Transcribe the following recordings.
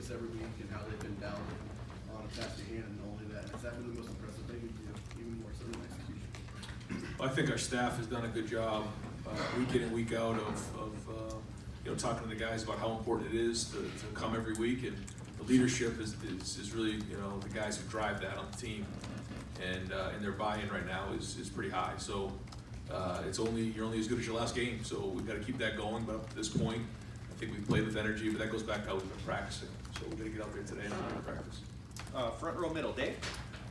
practice every week and how they've been down on a task at hand, and only that. Has that been the most impressive thing, even more so than execution? I think our staff has done a good job week in and week out of talking to the guys about how important it is to come every week, and the leadership is really the guys who drive that on the team, and their buy-in right now is pretty high. So you're only as good as your last game, so we've got to keep that going. But up to this point, I think we've played with energy, but that goes back to how we've been practicing. So we're going to get out there today and practice. Front row middle, Dave.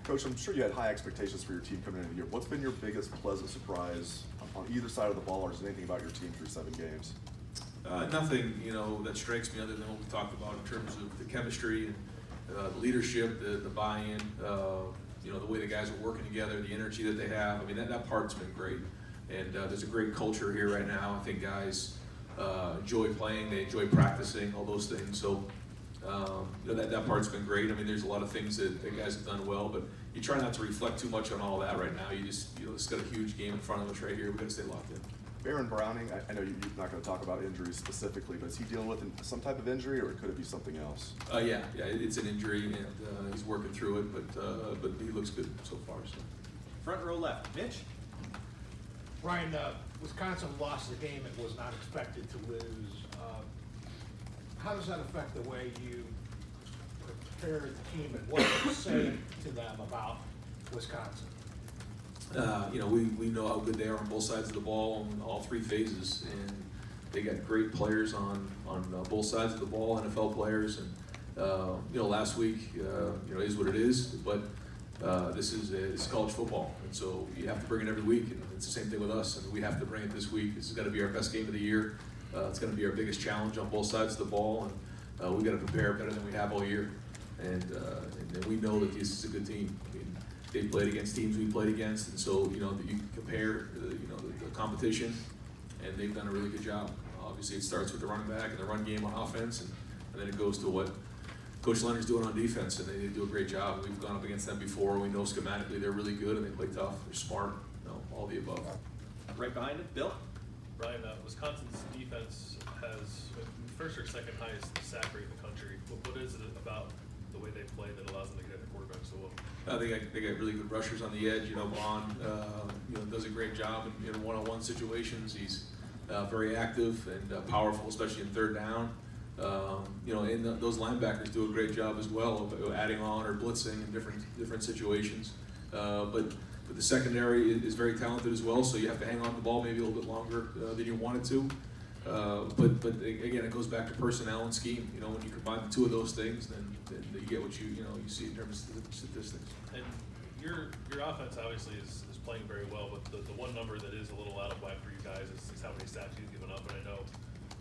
Coach, I'm sure you had high expectations for your team coming into the year. What's been your biggest pleasant surprise on either side of the ball, or is there anything about your team through 7 games? Nothing, that strikes me other than what we talked about in terms of the chemistry and the leadership, the buy-in, the way the guys are working together, the energy that they have. I mean, that part's been great. And there's a great culture here right now. I think guys enjoy playing, they enjoy practicing, all those things. So, that part's been great. I mean, there's a lot of things that guys have done well, but you try not to reflect too much on all that right now. You just, it's got a huge game in front of us right here. We've got to stay locked in. Baron Browning, I know you're not going to talk about injuries specifically, but is he dealing with some type of injury, or could it be something else? Yeah, it's an injury, and he's working through it, but he looks good so far. So. Front row left, Mitch. Ryan, Wisconsin lost the game it was not expected to lose. How does that affect the way you prepare the team and what you say to them about Wisconsin? We know how good they are on both sides of the ball in all 3 phases, and they got great players on both sides of the ball, NFL players, and last week is what it is, but this is college football, and so you have to bring it every week, and it's the same thing with us, and we have to bring it this week. This has got to be our best game of the year. It's going to be our biggest challenge on both sides of the ball, and we've got to prepare better than we have all year, and we know that this is a good team. I mean, they've played against teams we played against, and so you can compare the competition, and they've done a really good job. Obviously, it starts with the running back and the run game on offense, and then it goes to what Coach Leonard's doing on defense, and they do a great job. We've gone up against them before. We know schematically they're really good, and they play tough. They're smart. All the above. Right behind it, Bill. Brian, Wisconsin's defense has first or second highest sack rate in the country. What is it about the way they play that allows them to get the quarterback so well? They got really good rushers on the edge. Vaughn does a great job in one-on-one situations. He's very active and powerful, especially in third down. And those linebackers do a great job as well of adding on or blitzing in different situations. But the secondary is very talented as well, so you have to hang on the ball maybe a little bit longer than you wanted to. But again, it goes back to personnel and scheme. When you combine the 2 of those things, then you get what you see in terms of statistics. And your offense obviously is playing very well, but the one number that is a little out of whack for you guys is how many sacks you've given up. And I know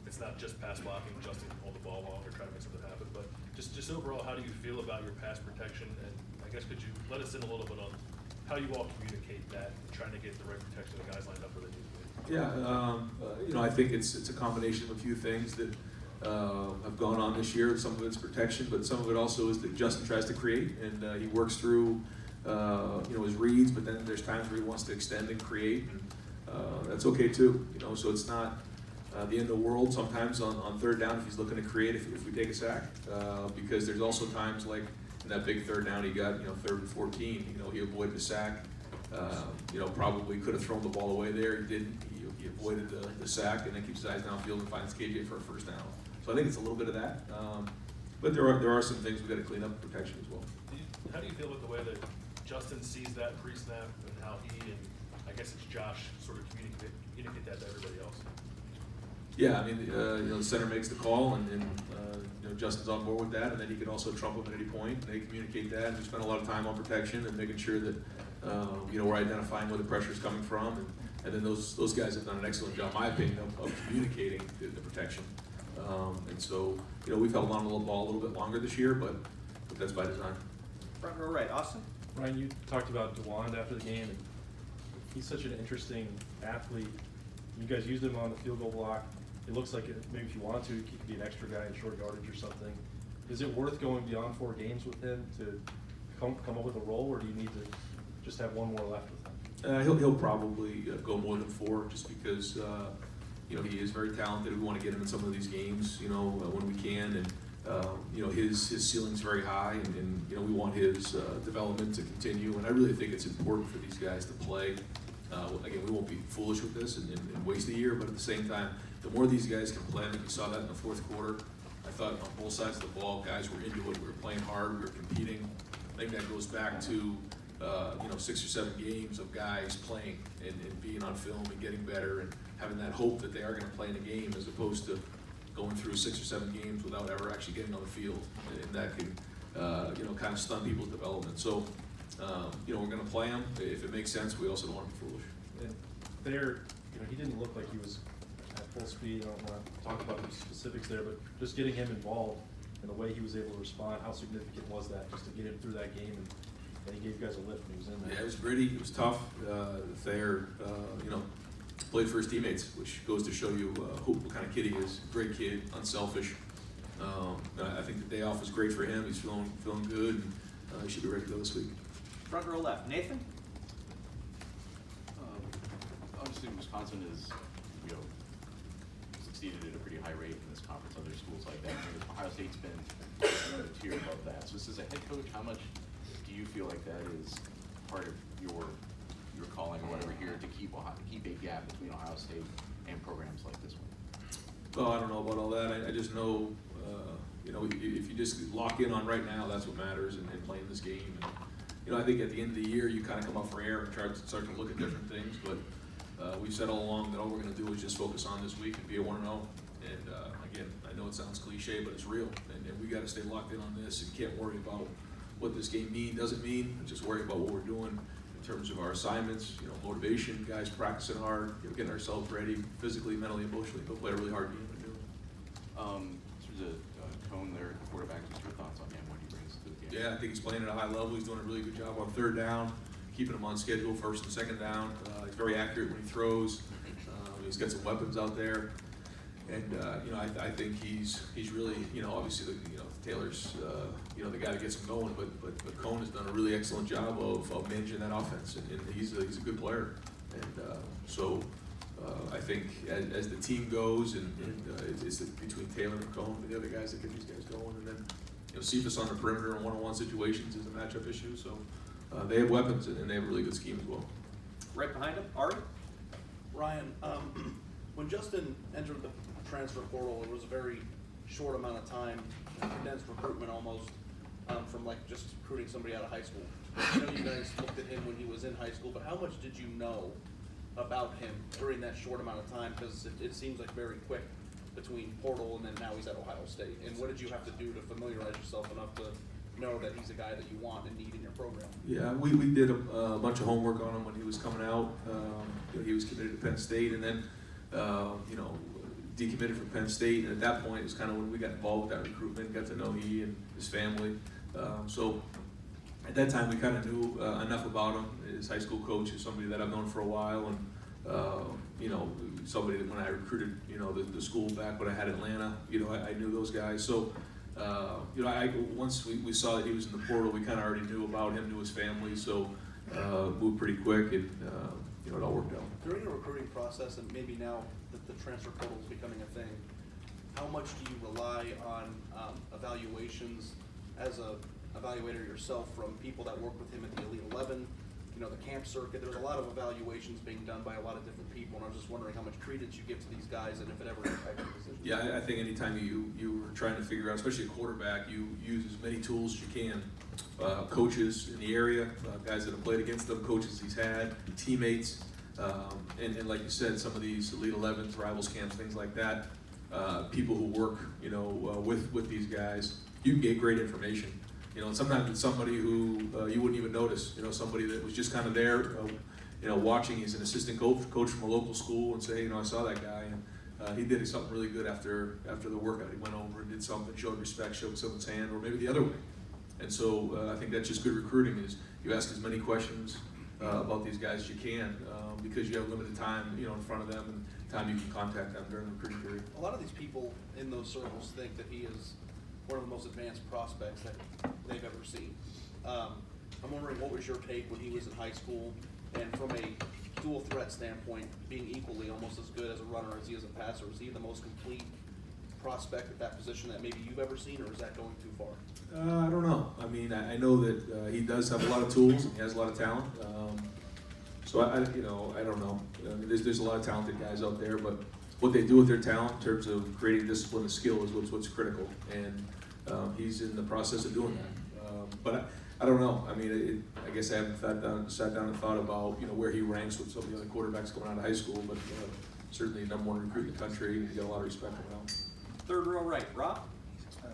it's not just pass blocking, Justin can hold the ball long or try to make something happen, but just overall, how do you feel about your pass protection? And I guess could you let us in a little bit on how you all communicate that and trying to get the right protection of the guys lined up where they need to be? Yeah, I think it's a combination of a few things that have gone on this year. Some of it's protection, but some of it also is that Justin tries to create, and he works through his reads, but then there's times where he wants to extend and create, and that's okay too. So it's not the end of the world sometimes on third down if he's looking to create if we take a sack, because there's also times like in that big third down he got 3rd and 14, he avoided the sack, probably could have thrown the ball away there. He didn't. He avoided the sack and then keeps his eyes downfield and finds KJ for a first down. So I think it's a little bit of that, but there are some things we've got to clean up protection as well. How do you feel with the way that Justin sees that pre-snap and how he and I guess it's Josh sort of communicate that to everybody else? Yeah, I mean, the center makes the call, and Justin's on board with that, and then he can also trump him at any point. And they communicate that, and we spend a lot of time on protection and making sure that we're identifying where the pressure is coming from, and then those guys have done an excellent job, in my opinion, of communicating the protection. And so we've held on to the ball a little bit longer this year, but that's by design. Front row right, Austin. Ryan, you talked about DeWand after the game, and he's such an interesting athlete. You guys used him on the field goal block. It looks like maybe if you want to, he could be an extra guy in short yardage or something. Is it worth going beyond 4 games with him to come up with a role, or do you need to just have one more left with him? He'll probably go more than 4, just because he is very talented. We want to get him in some of these games, when we can, and You know, his ceiling's very high, and you know, we want his development to continue, and I really think it's important for these guys to play. Again, we won't be foolish with this and waste a year, but at the same time, the more these guys can play, I think you saw that in the fourth quarter. I thought on both sides of the ball, guys were into it, we were playing hard, we were competing. I think that goes back to, you know, 6 or 7 games of guys playing and being on film and getting better and having that hope that they are gonna play in a game as opposed to going through 6 or 7 games without ever actually getting on the field. And that can, you know, kind of stun people's development. So, you know, we're gonna play them. If it makes sense, we also don't want to be foolish. And there, you know, he didn't look like he was at full speed. I don't want to talk about the specifics there, but just getting him involved and the way he was able to respond, how significant was that just to get him through that game, and he gave you guys a lift when he was in there. Yeah, it was gritty, it was tough. Thayer, you know, played for his teammates, which goes to show you what kind of kid he is. Great kid, unselfish. I think the day off was great for him. He's feeling good, and he should be ready to go this week. Front row left, Nathan? Obviously, Wisconsin is, you know, succeeded at a pretty high rate in this conference. Other schools like that. Ohio State's been a tier above that. So, as a head coach, how much do you feel like that is part of your calling or whatever here to keep a gap between Ohio State and programs like this one? Well, I don't know about all that. I just know, you know, if you just lock in on right now, that's what matters in playing this game. And, you know, I think at the end of the year, you kind of come up for air and start to look at different things. But we've said all along that all we're going to do is just focus on this week and be a 1-0. And again, I know it sounds cliche, but it's real. And we got to stay locked in on this and can't worry about what this game doesn't mean. Just worry about what we're doing in terms of our assignments, you know, motivation, guys practicing hard, you know, getting ourselves ready physically, mentally, emotionally. Go play a really hard game and do it. There's a Cone there, the quarterback. What's your thoughts on him, what he brings to the game? Yeah, I think he's playing at a high level. He's doing a really good job on 3rd down, keeping him on schedule, 1st and 2nd down. He's very accurate when he throws. He's got some weapons out there, and you know, I think he's really, you know, obviously Taylor's you know, the guy that gets him going, but Cone has done a really excellent job of managing that offense, and he's a good player, and so. I think as the team goes, and it's between Taylor and Cone and the other guys that get these guys going, and then, you know, Cephas on the perimeter in one-on-one situations is a matchup issue. So they have weapons and they have a really good scheme as well. Right behind him, Ari? Ryan, when Justin entered the transfer portal, it was a very short amount of time, condensed recruitment almost, from like just recruiting somebody out of high school. I know you guys looked at him when he was in high school, but how much did you know about him during that short amount of time? Because it seems like very quick between portal and then now he's at Ohio State. And what did you have to do to familiarize yourself enough to know that he's a guy that you want and need in your program? Yeah, we did a bunch of homework on him when he was coming out. You know, he was committed to Penn State, and then you know, decommitted from Penn State. And at that point, it was kind of when we got involved with that recruitment, got to know he and his family. So at that time, we kind of knew enough about him. His high school coach is somebody that I've known for a while, and you know, somebody that when I recruited, you know, the school back when I had Atlanta, you know, I knew those guys. So, you know, once we saw that he was in the portal, we kind of already knew about him, knew his family, so moved pretty quick, and you know, it all worked out. During the recruiting process, and maybe now that the transfer portal is becoming a thing, how much do you rely on evaluations as a evaluator yourself from people that work with him at the Elite 11, you know, the camp circuit? There's a lot of evaluations being done by a lot of different people, and I was just wondering how much credence you give to these guys and if it ever impacts your decision. Yeah, I think anytime you were trying to figure out, especially a quarterback, you use as many tools as you can. Coaches in the area, guys that have played against them, coaches he's had, teammates, and like you said, some of these Elite 11s, rivals camps, things like that. People who work, you know, with these guys, you can get great information. You know, and sometimes it's somebody who you wouldn't even notice. You know, somebody that was just kind of there, you know, watching. He's an assistant coach from a local school, and say, you know, I saw that guy, and he did something really good after the workout. He went over and did something, showed respect, shook someone's hand, or maybe the other way. And so I think that's just good recruiting. Is you ask as many questions about these guys as you can, because you have limited time, you know, in front of them, and time you can contact them during the recruiting period. A lot of these people in those circles think that he is one of the most advanced prospects that they've ever seen. I'm wondering, what was your take when he was in high school, and from a dual threat standpoint, being equally almost as good as a runner as he is a passer, is he the most complete prospect at that position that maybe you've ever seen, or is that going too far? I don't know. I mean, I know that he does have a lot of tools and he has a lot of talent. So I don't know. I mean, there's a lot of talented guys out there, but what they do with their talent in terms of creating discipline and skill is what's critical, and he's in the process of doing that. But I don't know. I mean, I guess I haven't sat down and thought about where he ranks with some of the other quarterbacks going out of high school, but certainly number one recruit in the country, and he got a lot of respect around. Third row right, Rob?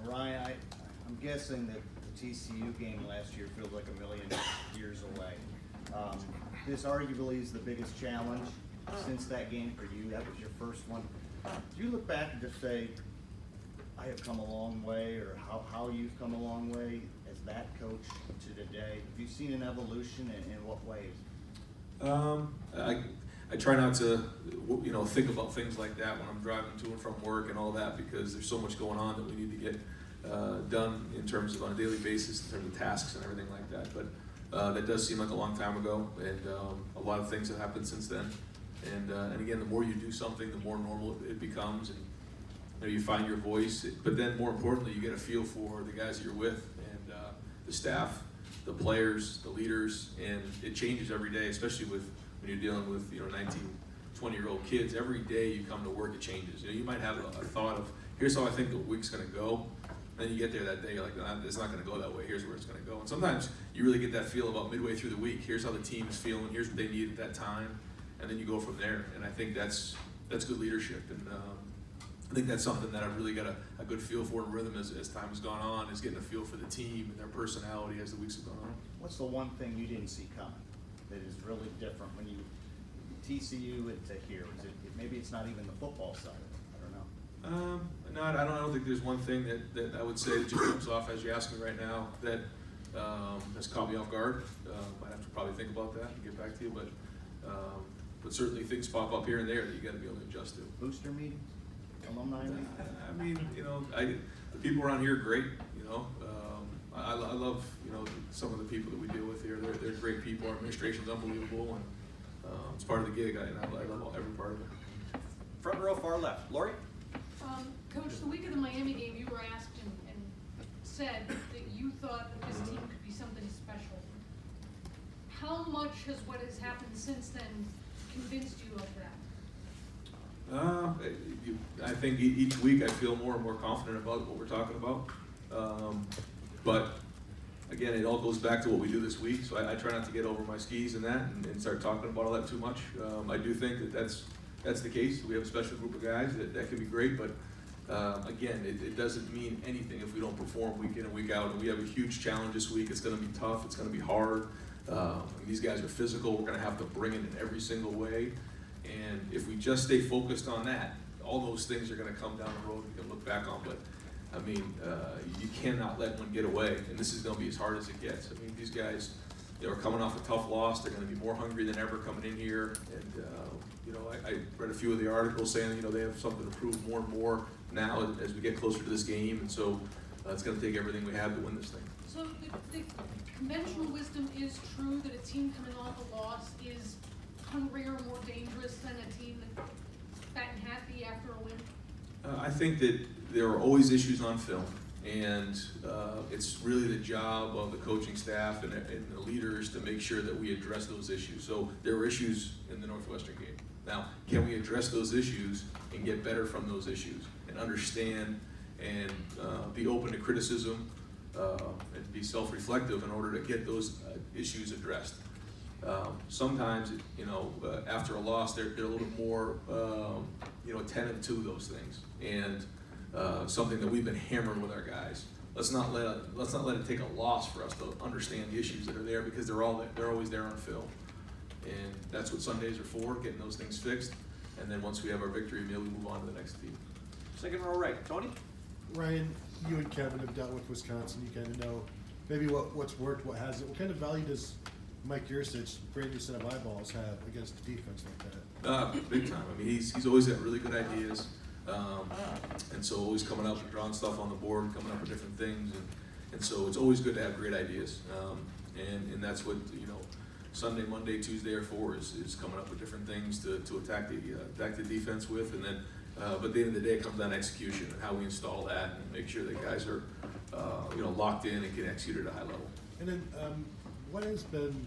Ryan, I'm guessing that the TCU game last year feels like a million years away. This arguably is the biggest challenge since that game for you. That was your first one. Do you look back and just say, I have come a long way, or how you've come a long way as that coach to today? Have you seen an evolution, and in what ways? I try not to, think about things like that when I'm driving to and from work and all that, because there's so much going on that we need to get done in terms of on a daily basis, in terms of tasks and everything like that. But that does seem like a long time ago, and a lot of things have happened since then. And again, the more you do something, the more normal it becomes, and you find your voice. But then, more importantly, you get a feel for the guys that you're with, and the staff, the players, the leaders, and it changes every day, especially when you're dealing with 19, 20-year-old kids. Every day you come to work, it changes. You might have a thought of, here's how I think the week's going to go. And then you get there that day, you're like, it's not going to go that way. Here's where it's going to go. And sometimes you really get that feel about midway through the week. Here's how the team is feeling. Here's what they need at that time. And then you go from there. And I think that's good leadership. And I think that's something that I've really got a good feel for and rhythm as time has gone on, is getting a feel for the team and their personality as the weeks have gone on. What's the one thing you didn't see coming that is really different when you TCU to here? Is it maybe it's not even the football side of it? I don't know. No, I don't think there's one thing that I would say that just jumps off as you ask me right now that has caught me off guard. I'd have to probably think about that and get back to you, but certainly things pop up here and there that you got to be able to adjust to. Booster meetings, alumni meetings. I mean, the people around here are great. I love some of the people that we deal with here. They're great people. Our administration's unbelievable, and it's part of the gig. I love every part of it. Front row far left, Lori? Coach, the week of the Miami game, you were asked and said that you thought that this team could be something special. How much has what has happened since then convinced you of that? I think each week I feel more and more confident about what we're talking about. But again, it all goes back to what we do this week, so I try not to get over my skis in that and start talking about all that too much. I do think that's the case. We have a special group of guys that can be great, but again, it doesn't mean anything if we don't perform week in and week out. And we have a huge challenge this week. It's going to be tough. It's going to be hard. These guys are physical. We're going to have to bring it in every single way. And if we just stay focused on that, all those things are going to come down the road we can look back on. But I mean, you cannot let one get away, and this is going to be as hard as it gets. I mean, these guys, are coming off a tough loss. They're going to be more hungry than ever coming in here. And I read a few of the articles saying they have something to prove more and more now as we get closer to this game. And so it's going to take everything we have to win this thing. So the conventional wisdom is true that a team coming off a loss is hungrier, more dangerous than a team that's fat and happy after a win? I think that there are always issues on film, and it's really the job of the coaching staff and the leaders to make sure that we address those issues. So there were issues in the Northwestern game. Now, can we address those issues and get better from those issues and understand and be open to criticism and be self-reflective in order to get those issues addressed? Sometimes, after a loss, they're a little bit more, attentive to those things, and something that we've been hammering with our guys. Let's not let it take a loss for us to understand the issues that are there, because they're always there on film, and that's what Sundays are for, getting those things fixed. And then once we have our victory meal, we move on to the next team. Second row right, Tony? Ryan, you and Kevin have dealt with Wisconsin. You kind of know maybe what's worked, what hasn't. What kind of value does Mike Yurcich, brand new set of eyeballs, have against a defense like that? Big time. I mean, he's always got really good ideas, and so always coming up and drawing stuff on the board, coming up with different things, and so it's always good to have great ideas, and that's what Sunday, Monday, Tuesday are for, is coming up with different things to attack the defense with, and then But at the end of the day, it comes down to execution and how we install that and make sure that guys are, locked in and can execute at a high level. And then, what has been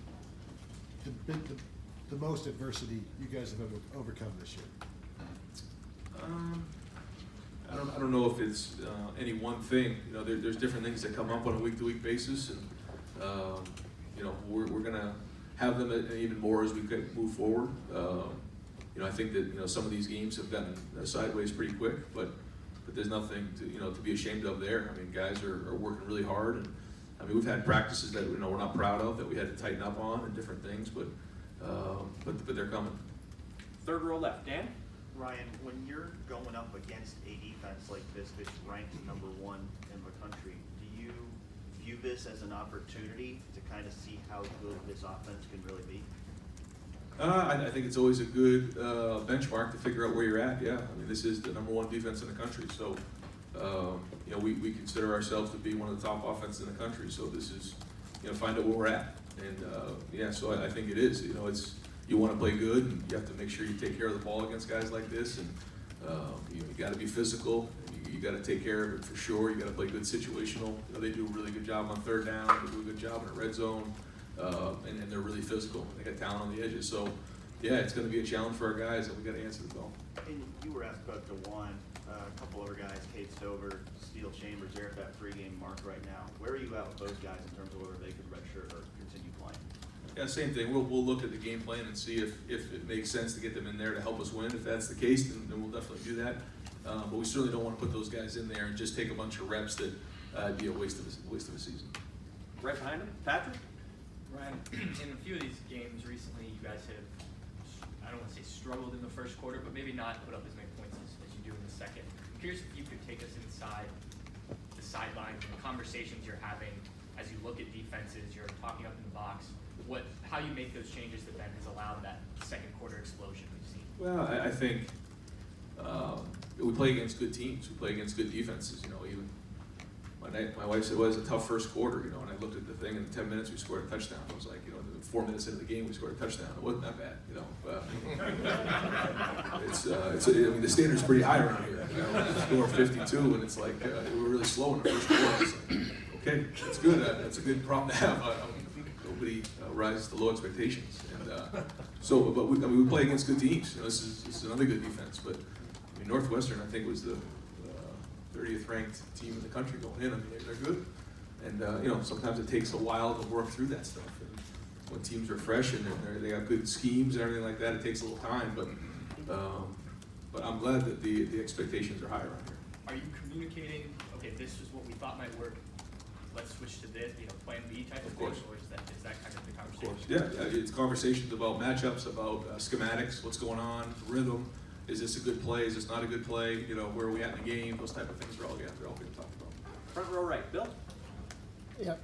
the most adversity you guys have overcome this year? I don't know if it's any one thing. There's different things that come up on a week-to-week basis, and we're gonna have them and even more as we move forward. I think that some of these games have gotten sideways pretty quick, but there's nothing to be ashamed of there. I mean, guys are working really hard, and I mean we've had practices that we're not proud of, that we had to tighten up on and different things, but they're coming. Third row left, Dan? Ryan, when you're going up against a defense like this that's ranked #1 in the country, do you view this as an opportunity to kind of see how good this offense can really be? I think it's always a good benchmark to figure out where you're at. Yeah, I mean this is the #1 defense in the country, so we consider ourselves to be one of the top offenses in the country. So this is find out where we're at, and so I think it is. It's you want to play good, and you have to make sure you take care of the ball against guys like this, and you got to be physical. You got to take care of it for sure. You got to play good situational. They do a really good job on third down. They do a good job in the red zone. And they're really physical. They got talent on the edges. So, yeah, it's going to be a challenge for our guys, and we got to answer the bell. And you were asked about DeJuan, a couple other guys, Cade Stover, Steele Chambers, they're at that pregame mark right now. Where are you at with those guys in terms of whether they could redshirt or continue playing? Yeah, same thing. We'll look at the game plan and see if it makes sense to get them in there to help us win. If that's the case, then we'll definitely do that. But we certainly don't want to put those guys in there and just take a bunch of reps that be a waste of a season. Right behind him, Patrick? Ryan, in a few of these games recently, you guys have, I don't want to say struggled in the first quarter, but maybe not put up as many points as you do in the second. I'm curious if you could take us inside the sidelines and the conversations you're having as you look at defenses, you're talking up in the box, how you make those changes that then has allowed that second quarter explosion we've seen. Well, I think we play against good teams. We play against good defenses. Even my wife said, well, it was a tough first quarter, and I looked at the thing, and in 10 minutes we scored a touchdown. I was like, 4 minutes into the game we scored a touchdown. It wasn't that bad, I mean, the standard's pretty high around here. Score 52, and it's like, we were really slow in the first quarter. It's like, okay, that's good. That's a good problem to have. Nobody rises to low expectations. And but we play against good teams. This is another good defense, but I mean, Northwestern, I think, was the 30th ranked team in the country going in. I mean, they're good. And, sometimes it takes a while to work through that stuff. And when teams are fresh and they got good schemes and everything like that, it takes a little time. But I'm glad that the expectations are high around here. Are you communicating, okay, this is what we thought might work, let's switch to this, plan B type of thing? course. Or is that kind of the Of conversation? course, yeah. It's conversations about matchups, about schematics, what's going on, rhythm. Is this a good play? Is this not a good play? Where are we at in the game? Those type of things are all being talked about. Front row right, Bill? Yeah,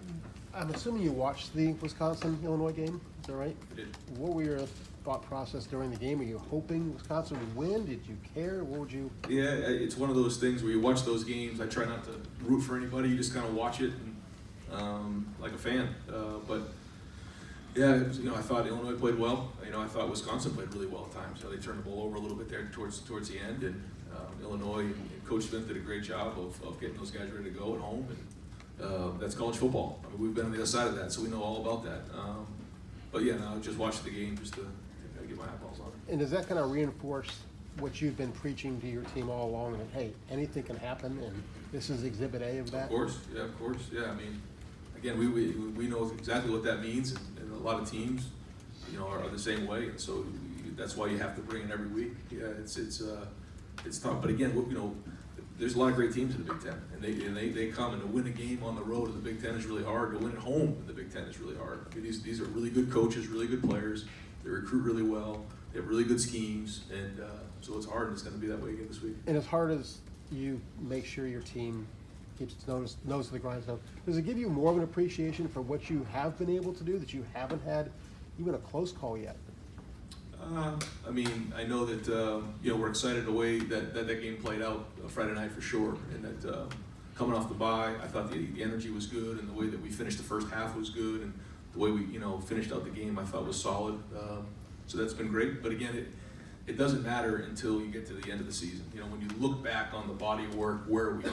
I'm assuming you watched the Wisconsin-Illinois game, is that right? I did. What were your thought process during the game? Were you hoping Wisconsin would win? Did you care? What would you? Yeah, it's one of those things where you watch those games. I try not to root for anybody. You just kind of watch it and, like a fan. But yeah, I thought Illinois played well. I thought Wisconsin played really well at times. They turned the ball over a little bit there towards the end, and Illinois and Coach Smith did a great job of getting those guys ready to go at home. And that's college football. I mean, we've been on the other side of that, so we know all about that. But yeah, no, just watch the game just to get my eyeballs on it. And does that kind of reinforce what you've been preaching to your team all along? That hey, anything can happen, and this is Exhibit A of that. Of course. Yeah, I mean, again, we know exactly what that means, and a lot of teams, are the same way, and so that's why you have to bring it every week. Yeah, it's tough, but again, there's a lot of great teams in the Big Ten, and they come, and to win a game on the road in the Big Ten is really hard. To win at home in the Big Ten is really hard. I mean, these are really good coaches, really good players. They recruit really well. They have really good schemes, and so it's hard, and it's going to be that way again this week. And as hard as you make sure your team keeps its nose to the grindstone, does it give you more of an appreciation for what you have been able to do that you haven't had even a close call yet? I mean, I know that we're excited the way that game played out Friday night for sure, and that coming off the bye, I thought the energy was good, and the way that we finished the first half was good, and the way we finished out the game I thought was solid. So that's been great. But again, it doesn't matter until you get to the end of the season. You know, when you look back on the body of work, where are we at?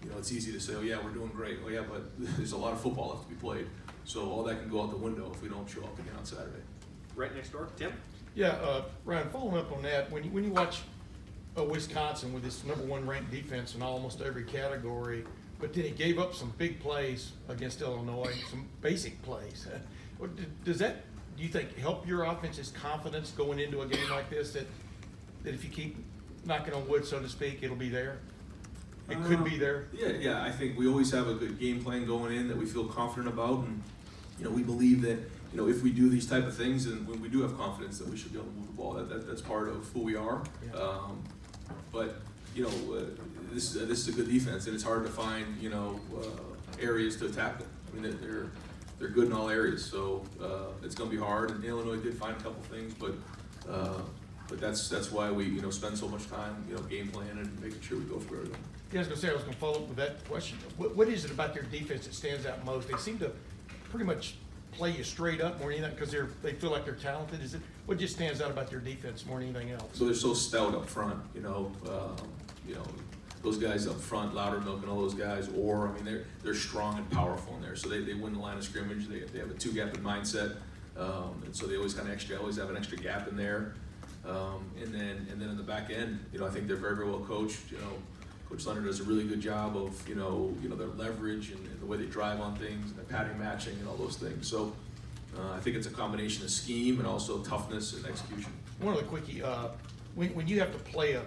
You know, it's easy to say, oh yeah, we're doing great. Oh yeah, but there's a lot of football left to be played. So all that can go out the window if we don't show up again on Saturday. Right next door, Tim? Yeah, Ryan, following up on that, when you watch Wisconsin with this #1 ranked defense in almost every category, but then he gave up some big plays against Illinois, some basic plays. Does that, do you think, help your offense's confidence going into a game like this, that if you keep knocking on wood, so to speak, it'll be there? It could be there? Yeah, I think we always have a good game plan going in that we feel confident about, and you know, we believe that, you know, if we do these type of things, and when we do have confidence that we should be able to move the ball, that's part of who we are. Yeah. But you know, this is a good defense, and it's hard to find, you know, areas to attack them. I mean, they're good in all areas, so it's going to be hard. And Illinois did find a couple things, but that's why we, you know, spend so much time, you know, game planning and making sure we go through everything. Yeah, I was gonna follow up with that question. What is it about their defense that stands out most? They seem to pretty much play you straight up more than anything because they feel like they're talented. Is it, what just stands out about their defense more than anything else? So they're so stout up front, you know, those guys up front, Loudermilk and all those guys, or, I mean, they're strong and powerful in there. So they win the line of scrimmage. They have a two-gap mindset, and so they always always have an extra gap in there. And then in the back end, you know, I think they're very, very well coached. You know, Coach Leonard does a really good job of, you know, their leverage and the way they drive on things, and their pattern matching and all those things. So I think it's a combination of scheme and also toughness and execution. One other quickie, when you have to play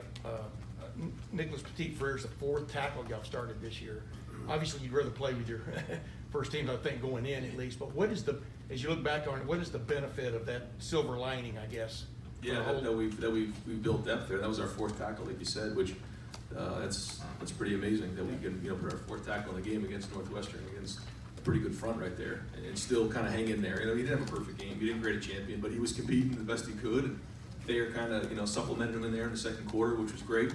Nicholas Petit-Frere is the 4th tackle y'all started this year. Obviously, you'd rather play with your first team, I think, going in at least. But what is as you look back on it, what is the benefit of that silver lining, I guess? Yeah, that we've built depth there. That was our 4th tackle, like you said, which that's pretty amazing that we can, you know, put our 4th tackle in the game against Northwestern, against a pretty good front right there, and still kind of hang in there. You know, he didn't have a perfect game, he didn't grade a champion, but he was competing the best he could. And Thayer kind of, you know, supplemented him in there in the second quarter, which was great.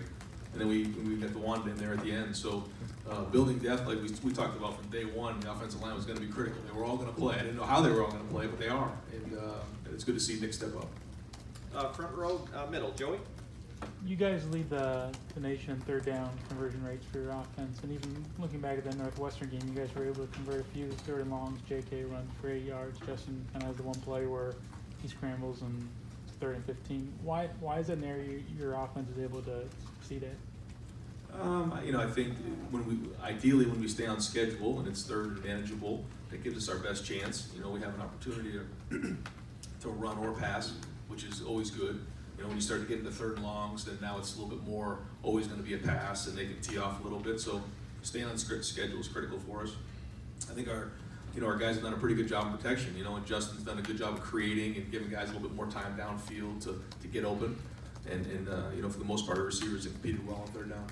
And then we got DeWanda in there at the end. So building depth, like we talked about from day one, the offensive line was going to be critical. They were all going to play. I didn't know how they were all going to play, but they are. And it's good to see Nick step up. Front row, middle, Joey? You guys lead the nation in third down conversion rates for your offense, and even looking back at that Northwestern game, you guys were able to convert a few 3rd and longs. JK runs for 8 yards. Justin kind of has the one play where he scrambles and 3rd and 15. Why is that an area your offense is able to succeed at? You know, I think ideally when we stay on schedule and it's third and manageable, that gives us our best chance. You know, we have an opportunity to run or pass, which is always good. You know, when you start to get into 3rd and longs, then now it's a little bit more always going to be a pass, and they can tee off a little bit. So staying on schedule is critical for us. I think our guys have done a pretty good job of protection. You know, and Justin's done a good job of creating and giving guys a little bit more time downfield to get open. And you know, for the most part, our receivers have competed well on 3rd down.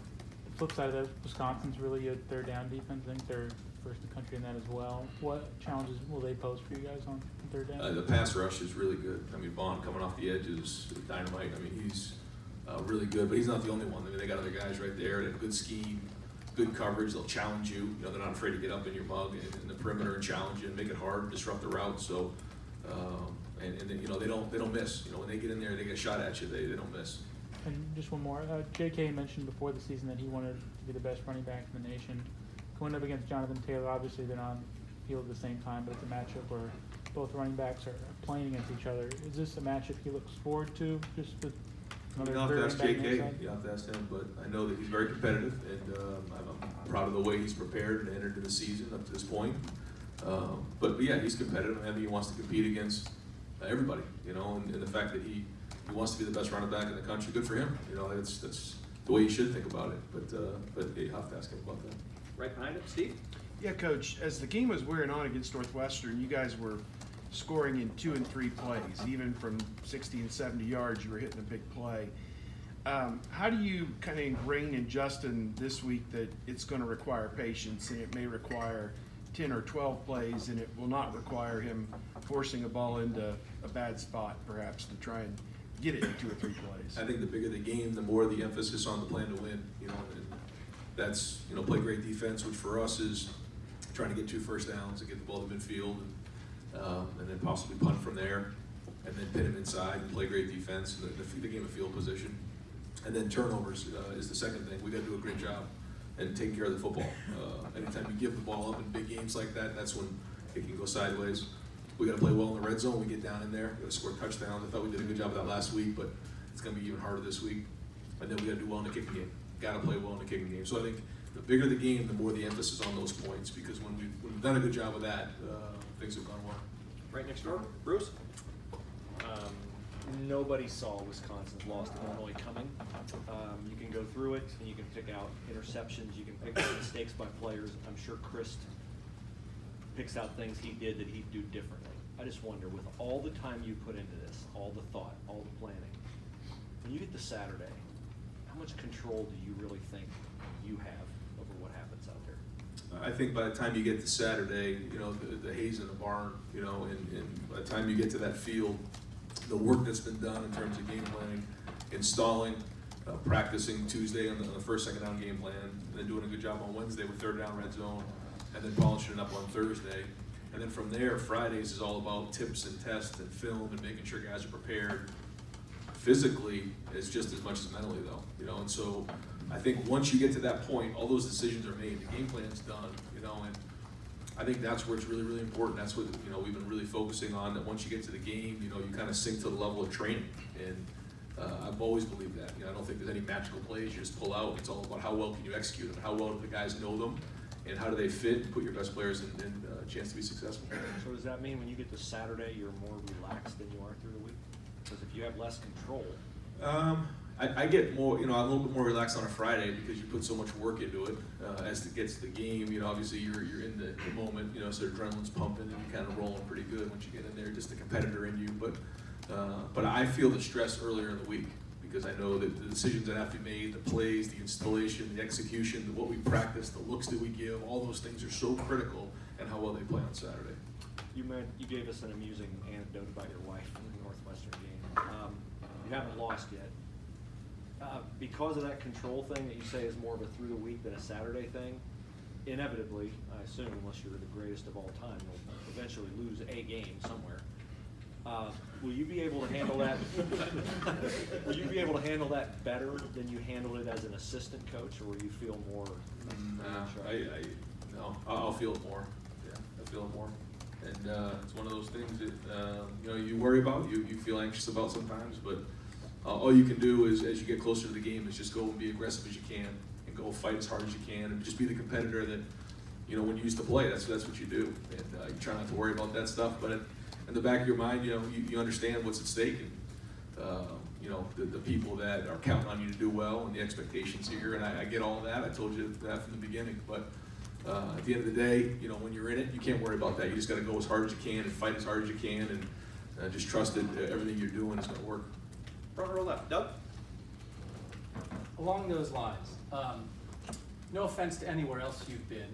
The flip side of that, Wisconsin's really a 3rd down defense. I think they're first in the country in that as well. What challenges will they pose for you guys on 3rd down? The pass rush is really good. I mean, Bond coming off the edge is dynamite. I mean, he's really good, but he's not the only one. I mean, they got other guys right there. They have good scheme, good coverage. They'll challenge you. You know, they're not afraid to get up in your mug and in the perimeter and challenge you and make it hard, disrupt the route. So, and you know, they don't miss. You know, when they get in there, they get a shot at you. They don't miss. And just one more. JK mentioned before the season that he wanted to be the best running back in the nation. Going up against Jonathan Taylor, obviously they're not on the field at the same time, but it's a matchup where both running backs are playing against each other. Is this a matchup he looks forward to? Just with another You'll have to ask third running back JK. on the You'll have to ask him, but I know that he's very competitive, and I'm proud of the way he's prepared and entered the season up to this point. But yeah, he's competitive. I mean, he wants to compete against everybody, you know, and the fact that he wants to be the best running back in the country, good for him. You know, that's the way you should think about it. But you have to ask him about that. Right behind him, Steve? Yeah, Coach, as the game was wearing on against Northwestern, you guys were scoring in 2 and 3 plays. Even from 60 and 70 yards, you were hitting a big play. How do you kind of ingrain in Justin this week that it's going to require patience, and it may require 10 or 12 plays, and it will not require him forcing a ball into a bad spot, perhaps, to try and get it in 2 or 3 plays? I think the bigger the game, the more the emphasis on the plan to win. You know, and that's, you know, play great defense, which for us is trying to get 2 first downs and get the ball to midfield, and then possibly punt from there. and then pin them inside and play great defense, the game of field position. And then turnovers is the second thing. We got to do a great job and take care of the football. Anytime you give the ball up in big games like that, that's when it can go sideways. We got to play well in the red zone. We get down in there. We got to score touchdowns. I thought we did a good job of that last week, but it's going to be even harder this week. And then we got to do well in the kicking game. Got to play well in the kicking game. So I think the bigger the game, the more the emphasis on those points. Because when we've done a good job of that, things have gone well. Right next door, Bruce. Nobody saw Wisconsin's loss to Illinois coming. You can go through it and you can pick out interceptions, you can pick out mistakes by players. I'm sure Chris picks out things he did that he'd do differently. I just wonder, with all the time you put into this, all the thought, all the planning, when you get to Saturday, how much control do you really think you have over what happens out there? I think by the time you get to Saturday, you know, the hay's in the barn, you know, and by the time you get to that field, the work that's been done in terms of game planning, installing, practicing Tuesday on the first, second down game plan, and then doing a good job on Wednesday with third down red zone, and then polishing it up on Thursday. And then from there, Fridays is all about tips and tests and film and making sure guys are prepared. Physically, it's just as much as mentally though, you know, and so I think once you get to that point, all those decisions are made, the game plan's done, you know, and I think that's where it's really, really important. That's what, you know, we've been really focusing on, that once you get to the game, you know, you kind of sink to the level of training. And I've always believed that. You know, I don't think there's any magical plays you just pull out. It's all about how well can you execute them, how well do the guys know them, and how do they fit and put your best players in a chance to be successful. So does that mean when you get to Saturday, you're more relaxed than you are through the week? Because if you have less control. I get more, you know, I'm a little bit more relaxed on a Friday because you put so much work into it. As it gets to the game, you know, obviously you're in the moment, you know, so adrenaline's pumping and you're kind of rolling pretty good once you get in there, just the competitor in you. But I feel the stress earlier in the week because I know that the decisions that have to be made, the plays, the installation, the execution, what we practice, the looks that we give, all those things are so critical and how well they play on Saturday. You gave us an amusing anecdote about your wife in the Northwestern game. You haven't lost yet. Because of that control thing that you say is more of a through the week than a Saturday thing, inevitably, I assume, unless you're the greatest of all time, you'll eventually lose a game somewhere. Will you be able to handle that? Will you be able to handle that better than you handled it as an assistant coach, or will you feel more? No, I'll feel it more. Yeah, I feel it more. And it's one of those things that you know, you worry about, you feel anxious about sometimes, but all you can do is, as you get closer to the game, is just go and be aggressive as you can, and go fight as hard as you can, and just be the competitor that, you know, when you used to play, that's what you do. And you try not to worry about that stuff, but in the back of your mind, you know, you understand what's at stake, and you know, the people that are counting on you to do well, and the expectations here, and I get all of that. I told you that from the beginning, but at the end of the day, you know, when you're in it, you can't worry about that. You just got to go as hard as you can and fight as hard as you can, and just trust that everything you're doing is going to work. Front row left, Doug. Along those lines, no offense to anywhere else you've been,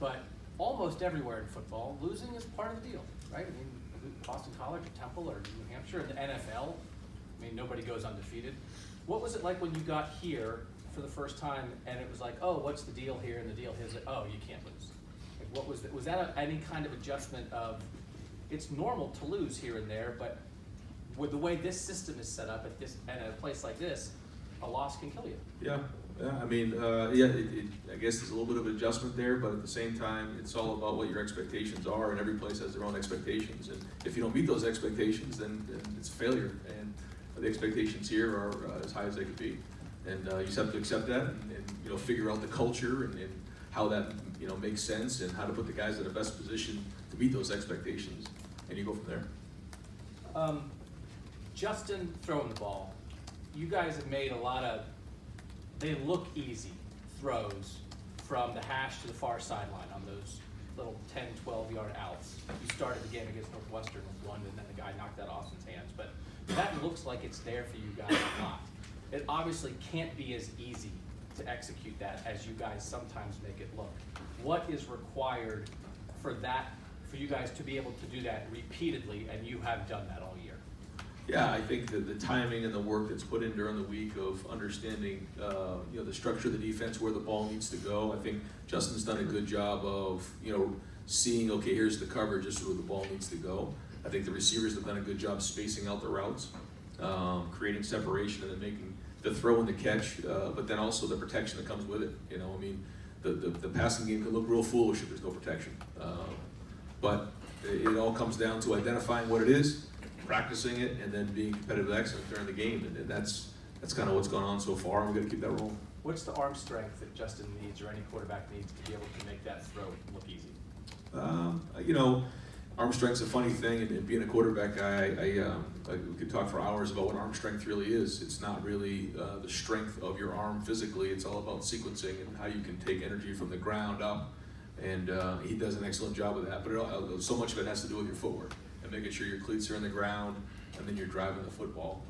but almost everywhere in football, losing is part of the deal, right? I mean, Boston College or Temple or New Hampshire, in the NFL, I mean, nobody goes undefeated. What was it like when you got here for the first time and it was like, oh, what's the deal here? And the deal here is like, oh, you can't lose. Like, what was that any kind of adjustment of, it's normal to lose here and there, but with the way this system is set up at a place like this, a loss can kill you. Yeah. I mean, I guess there's a little bit of adjustment there, but at the same time, it's all about what your expectations are, and every place has their own expectations. And if you don't meet those expectations, then it's a failure. And the expectations here are as high as they could be. And you just have to accept that, and you know, figure out the culture and how that, you know, makes sense, and how to put the guys in the best position to meet those expectations, and you go from there. Justin throwing the ball, you guys have made a lot of, they look easy throws from the hash to the far sideline on those little 10, 12-yard outs. You started the game against Northwestern with one, and then the guy knocked that off his hands. But that looks like it's there for you guys a lot. It obviously can't be as easy to execute that as you guys sometimes make it look. What is required for that, for you guys to be able to do that repeatedly, and you have done that all year? Yeah, I think that the timing and the work that's put in during the week of understanding, you know, the structure of the defense, where the ball needs to go. I think Justin's done a good job of, you know, seeing, okay, here's the coverage, this is where the ball needs to go. I think the receivers have done a good job spacing out the routes, creating separation, and then making the throw and the catch, but then also the protection that comes with it. You know, I mean, the passing game can look real foolish if there's no protection. But it all comes down to identifying what it is, practicing it, and then being competitive excellent during the game. And that's kind of what's gone on so far, and we're going to keep that rolling. What's the arm strength that Justin needs or any quarterback needs to be able to make that throw look easy? You know, arm strength's a funny thing, and being a quarterback guy, we could talk for hours about what arm strength really is. It's not really the strength of your arm physically. It's all about sequencing and how you can take energy from the ground up. And he does an excellent job of that. But so much of it has to do with your footwork and making sure your cleats are in the ground, and then you're driving the football.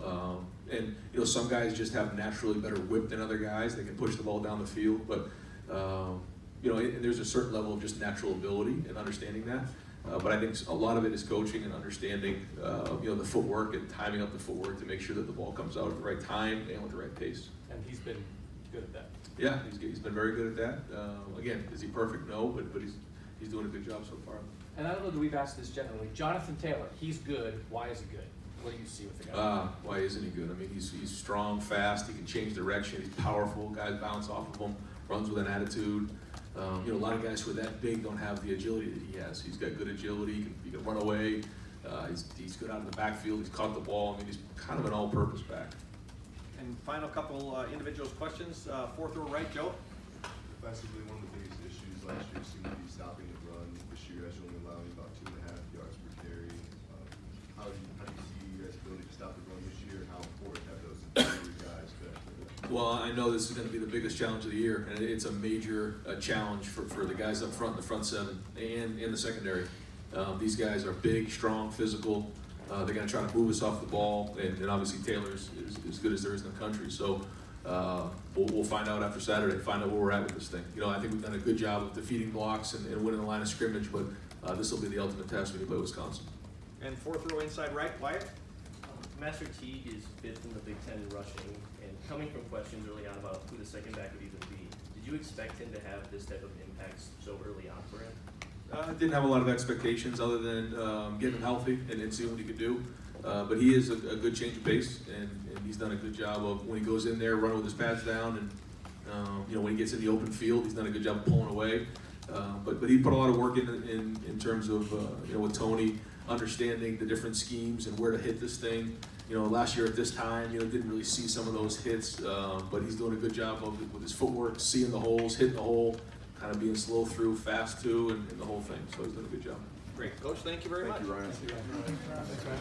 And you know, some guys just have naturally better whip than other guys. They can push the ball down the field, but you know, there's a certain level of just natural ability and understanding that. But I think a lot of it is coaching and understanding, you know, the footwork and timing up the footwork to make sure that the ball comes out at the right time and with the right pace. And he's been good at that. Yeah, he's been very good at that. Again, is he perfect? No, but he's doing a good job so far. And I don't know that we've asked this generally. Jonathan Taylor, he's good. Why is he good? What do you see with the guy? Why isn't he good? I mean, he's strong, fast. He can change direction. He's powerful. Guys bounce off of him. Runs with an attitude. You know, a lot of guys who are that big don't have the agility that he has. He's got good agility. He can run away. He's good out of the backfield. He's caught the ball. I mean, he's kind of an all-purpose back. And final couple individuals questions. Fourth row right, Joe. Defensively, one of the biggest issues last year seemed to be stopping the run. This year, guys are only allowing about 2.5 yards per carry. How do you see you guys' ability to stop the run this year? How important have those interior guys been? Well, I know this is going to be the biggest challenge of the year, and it's a major challenge for the guys up front, the front seven, and in the secondary. These guys are big, strong, physical. They're going to try to move us off the ball, and obviously Taylor's is as good as there is in the country. So we'll find out after Saturday, find out where we're at with this thing. You know, I think we've done a good job of defeating blocks and winning the line of scrimmage, but this will be the ultimate test when you play Wisconsin. And fourth row inside right, Wyatt. Master Teague is fifth in the Big Ten in rushing, and coming from questions early on about who the second back would even be, did you expect him to have this type of impact so early on for him? I didn't have a lot of expectations other than getting him healthy and seeing what he could do. But he is a good change of pace, and he's done a good job of when he goes in there, running with his pads down, and you know, when he gets in the open field, he's done a good job of pulling away. But he put a lot of work in terms of you know, with Tony, understanding the different schemes and where to hit this thing. You know, last year at this time, you know, didn't really see some of those hits, but he's doing a good job with his footwork, seeing the holes, hitting the hole, kind of being slow through, fast too, and the whole thing. So he's done a good job. Great, Coach. Thank you very much. Thank you, Ryan. Thank you, Ryan.